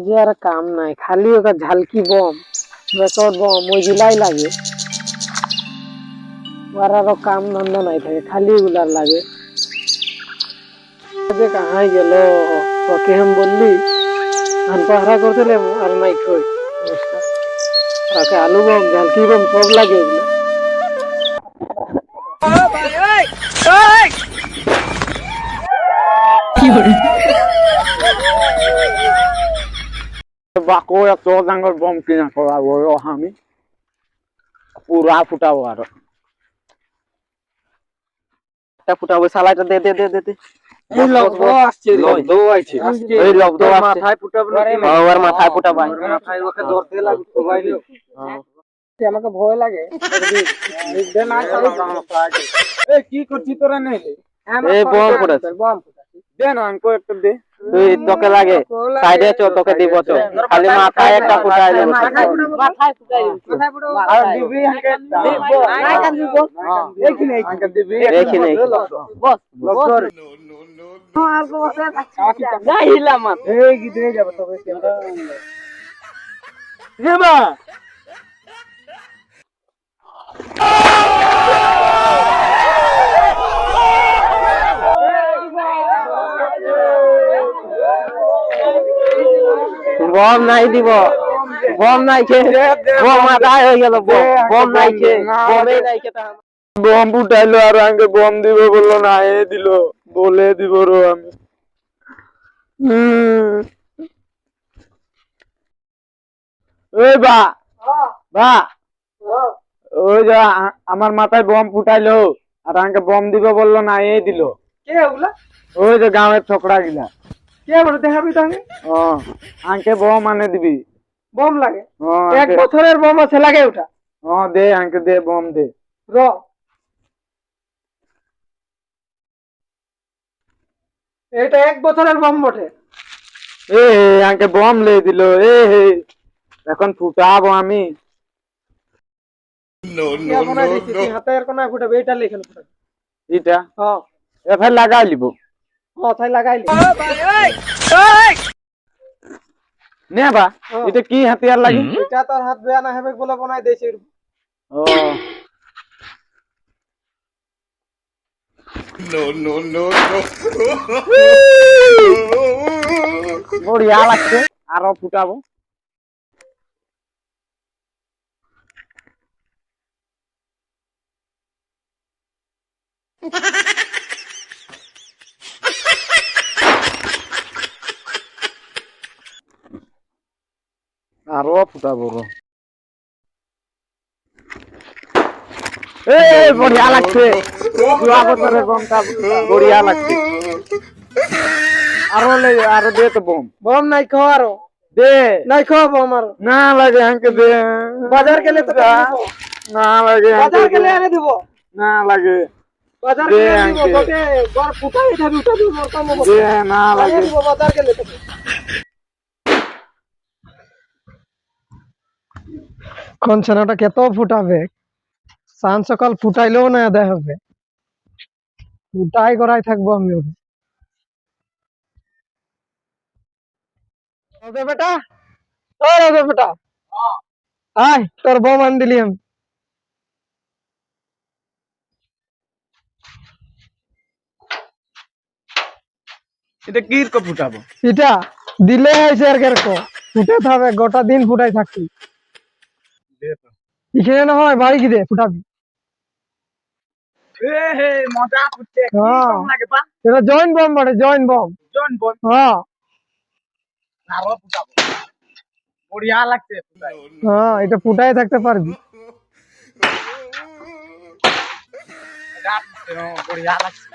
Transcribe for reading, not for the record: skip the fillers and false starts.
যে আর কাম নাই, খালি ওটা ঝালকি বম রেকর্ড বম ওইগুলাই লাগে। আর আরো কাম ধন্দা নাই থাকে, খালি ওগুলার লাগে। কাহাই গেল ওকে हम বললি ধান পাহারা করতে আর নাই কই ওকে আলু বম ঝালকি বম সব লাগে ওগুলো। বাকো এত ডাঙর বম কিনা করাবো আমি পুরা ফুটাবো আর ফুটাবো সালাইটা দে দে দে দে দে মাথায় ফুটাবো ওর মাথায় ফুটাবো আমাকে ভয় লাগে কি করছিস তোরা নেই বম ফুটাচ্ছি দে না আঙ্কো একটা দে তুই তোকে লাগে সাইডে চল তোকে দিব তো খালি মাথায় একটা ফুটাই দেব মাথায় ফুটাই আর দিবি আঙ্কে দিব নাই কান দিব এইখানে আঙ্কে দিবি এইখানে বস বস আর তো বসে যাইলাম এই কি দিয়ে যাব তবে যেবা বম নাই দিব বম নাই কে বম আদায় হয়ে গেল বম নাই কে বমে নাই কে বম ফুটাইলো আর আঙ্কে বম দিব বললো না এ দিল বলে দিব রো আমি ওই বা বা ওই যে আমার মাথায় বম ফুটাইলো আর আঙ্কে বম দিব বললো না এ দিল কে ওগুলা ওই যে গাঁয়ের ছোকরা গিলা কে বলে দেখাবি তাহলে ও আঙ্কে বম আনে দিবি বম লাগে ও এক বছরের বম আছে লাগে ওটা ও দে আঙ্কে দে বম দে র এটা এক বছরের বম বটে এ আঙ্কে বম লে দিল এ এখন ফুটাবো আমি হাতের কোনায় ফুটাবে এটা লেখেন ফুটাবে এটা হ্যাঁ এফাই লাগাই লিব তাই লাগাইলি নে বা এটা কি হাতিয়ার লাগি এটা তোর হাত বেয়া না হবে বলে বানাই দেছে ও No. বড়িয়া লাগছে আরো ফুটাবো আরো ফুটাবো বড়িয়া লাগছে বমটা বড়িয়া লাগছে আরো দে তো বম বম নাই খো আরো দে নাই খো বম আরো না লাগে আঙ্কে দে বাজার গেলে তো না লাগে বাজার গেলে এনে দিব না লাগে বাজার দে গেলে দিব আঙ্কে তোকে ঘর ফুটাই উঠাবি মোর কাম হবে দে না লাগে দিব বাজার গেলে তো কোন ছানাটা কত ফুটাবে সান সকাল ফুটাইলেও না আদায় হবে ফুটাই করাই থাকবো আমি ওকে ওকে বেটা ওকে বেটা আয় তোর বম আন দিলি আমি এটা কি রকম ফুটাবো এটা দিলে হয়েছে আর কেরকম ফুটে থাকবে গোটা দিন ফুটাই থাকবি এখানে না হয় বাড়ি কি দে ফুটাবি মজা ফুটছে এটা জয়েন্ট বম বটে জয়েন্ট বম হ্যাঁ আরো ফুটাবো বড়িয়া লাগছে হ্যাঁ এটা ফুটাই থাকতে পারবি বড়িয়া লাগছে